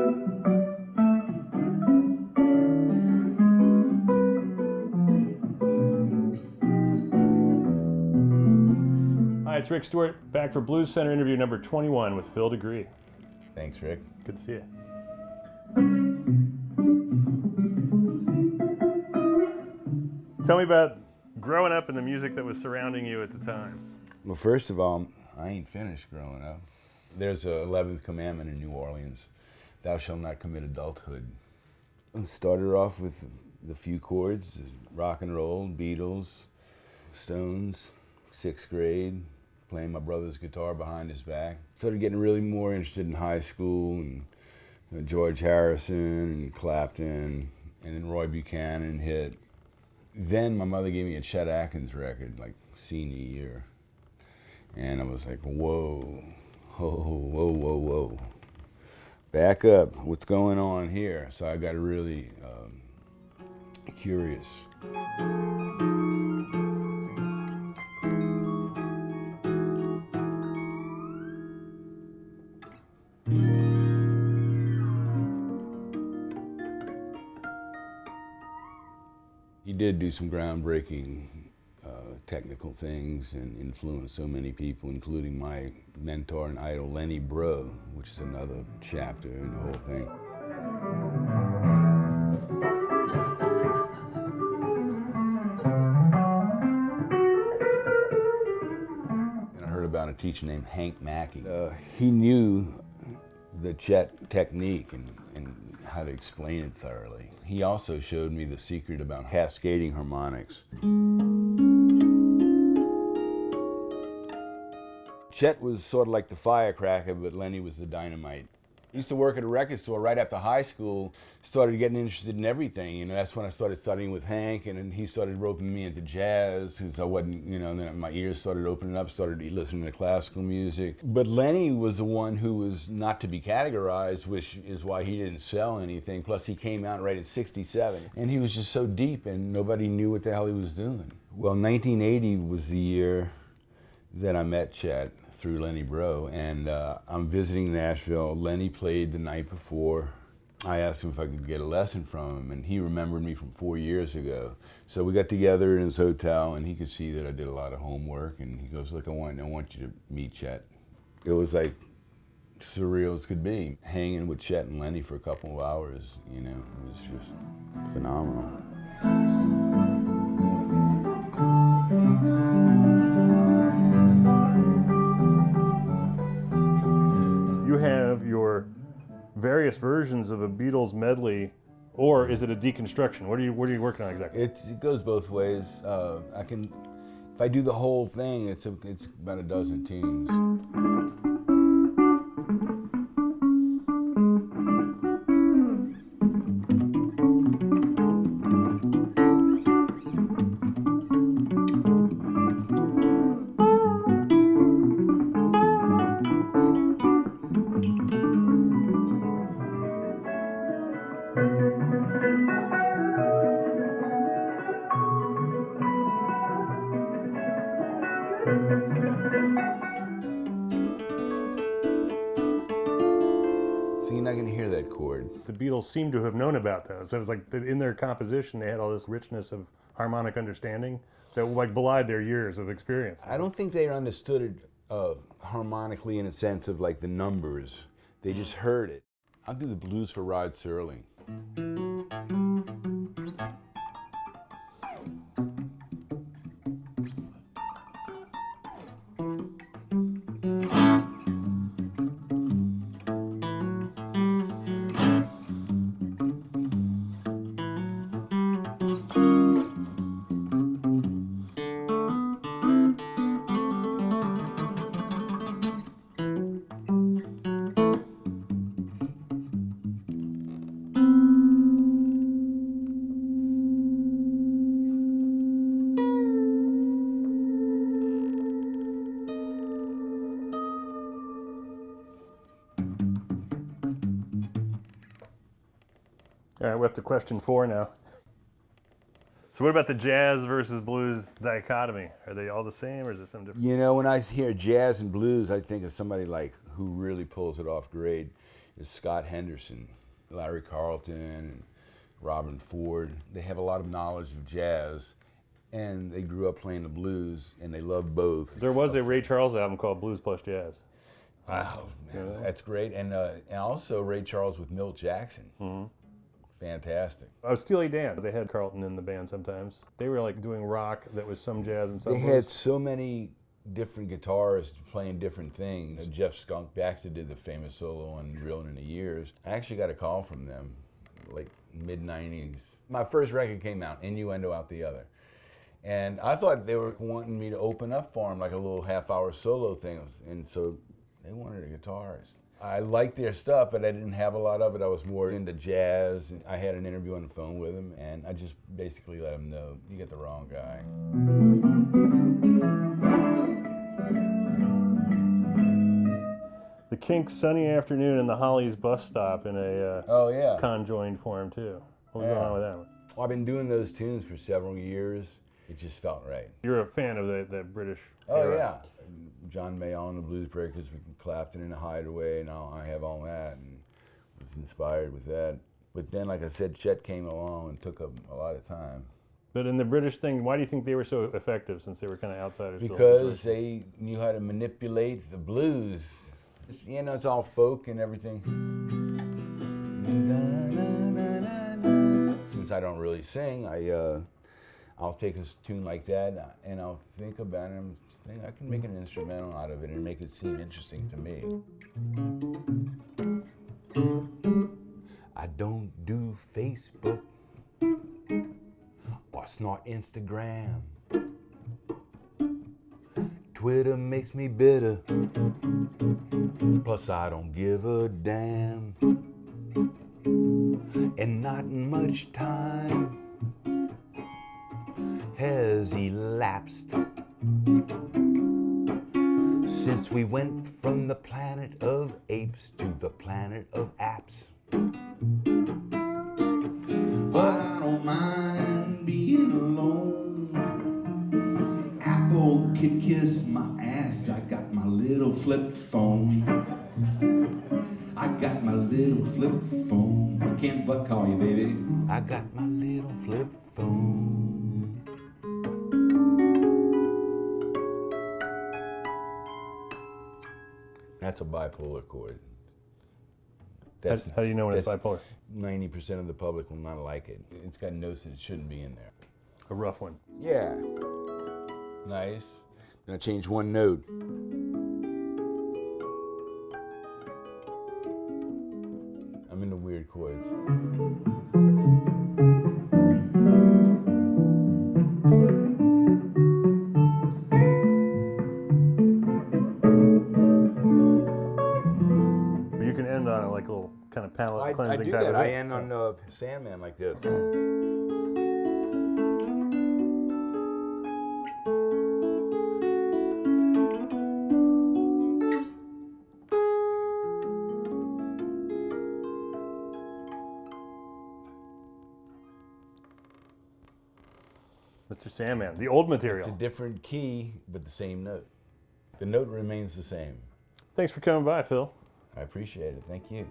Hi, it's Ric Stewart, back for Blues Center interview number 21 with Phil DeGruy. Thanks, Rick. Good to see you. Tell me about growing up and the music that was surrounding you at the time. Well, first of all, I ain't finished growing up. There's a 11th commandment in New Orleans. Thou shalt not commit adulthood. I started off with the few chords, rock and roll, Beatles, Stones, 6th grade, playing my brother's guitar behind his back. Started getting really more interested in high school and George Harrison and Clapton, and then Roy Buchanan hit. Then my mother gave me a Chet Atkins record, like senior year. And I was like, whoa, whoa, whoa, whoa, whoa. Back up, what's going on here? So I got really curious. He did do some groundbreaking technical things and influenced so many people, including my mentor and idol, Lenny Breau, which is another chapter in the whole thing. And I heard about a teacher named Hank Mackey. He knew the Chet technique and how to explain it thoroughly. He also showed me the secret about cascading harmonics. Chet was sort of like the firecracker, but Lenny was the dynamite. I used to work at a record store right after high school, started getting interested in everything. You know, that's when I started studying with Hank, and then he started roping me into jazz, because I wasn't, you know, then my ears started opening up, started listening to classical music. But Lenny was the one who was not to be categorized, which is why he didn't sell anything. Plus he came out right at 67, and he was just so deep, and nobody knew what the hell he was doing. Well, 1980 was the year that I met Chet through Lenny Breau, and I'm visiting Nashville. Lenny played the night before. I asked him if I could get a lesson from him, and he remembered me from 4 years ago. So we got together in his hotel, and he could see that I did a lot of homework, and he goes, look, I want you to meet Chet. It was like surreal as could be. Hanging with Chet and Lenny for a couple of hours, you know, it was just phenomenal. You have your various versions of a Beatles medley, or is it a deconstruction? What are you working on exactly? It goes both ways. If I do the whole thing, it's about a dozen tunes. So you're not going to hear that chord. The Beatles seem to have known about those. So it was like in their composition, they had all this richness of harmonic understanding that like belied their years of experience. I don't think they understood it harmonically in a sense of like the numbers. They just heard it. I'll do the blues for Rod Serling. All right, we're up to question 4 now. So what about the jazz versus blues dichotomy? Are they all the same, or is there something different? You know, when I hear jazz and blues, I think of somebody like who really pulls it off great is Scott Henderson, Larry Carlton, and Robin Ford. They have a lot of knowledge of jazz, and they grew up playing the blues, and they love both. There was a Ray Charles album called Blues Plus Jazz. Wow, man, that's great. And also Ray Charles with Milt Jackson. Mm-hmm. Fantastic. Oh, Steely Dan. They had Carlton in the band sometimes. They were like doing rock that was some jazz and some They blues. had so many different guitarists playing different things. Jeff Skunk Baxter did the famous solo on Reelin' in the Years. I actually got a call from them, like mid-90s. My first record came out, Innuendo Out the Other. And I thought they were wanting me to open up for them, like a little half-hour solo thing. And so they wanted a guitarist. I liked their stuff, but I didn't have a lot of it. I was more into jazz. I had an interview on the phone with him, and I just basically let him know, you get the wrong guy. The Kinks' Sunny Afternoon and the Hollies bus stop in a conjoined form, too. What was going on with that one? Well, I've been doing those tunes for several years. It just felt right. You're a fan of the British era. Yeah. John Mayall and the Blues Breakers with Clapton and the Hideaway, and I have all that, and was inspired with that. But then, like I said, Chet came along and took up a lot of time. But in the British thing, why do you think they were so effective, since they were kind of outsiders? Because they knew how to manipulate the blues. You know, it's all folk and everything. Since I don't really sing, I'll take a tune like that and I'll think about it and think I can make an instrumental out of it and make it seem interesting to me. I don't do Facebook or snort Instagram. Twitter makes me bitter, plus I don't give a damn. And not much time has elapsed since we went from the planet of apes to the planet of apps. But I don't mind being alone. Apple can kiss my ass. I got my little flip phone. I got my little flip phone. I can't but call you, baby. I got my little flip phone. That's a bipolar chord. How do you know when it's bipolar? 90% of the public will not like it. It's got notes that it shouldn't be in there. A rough one. Yeah. Nice. Then I change one note. I'm into weird chords. You can end on it like a little kind of palate cleansing. I do that. I end on Sandman like this. Mr. Sandman, the old material. It's a different key, but the same note. The note remains the same. Thanks for coming by, Phil. I appreciate it. Thank you.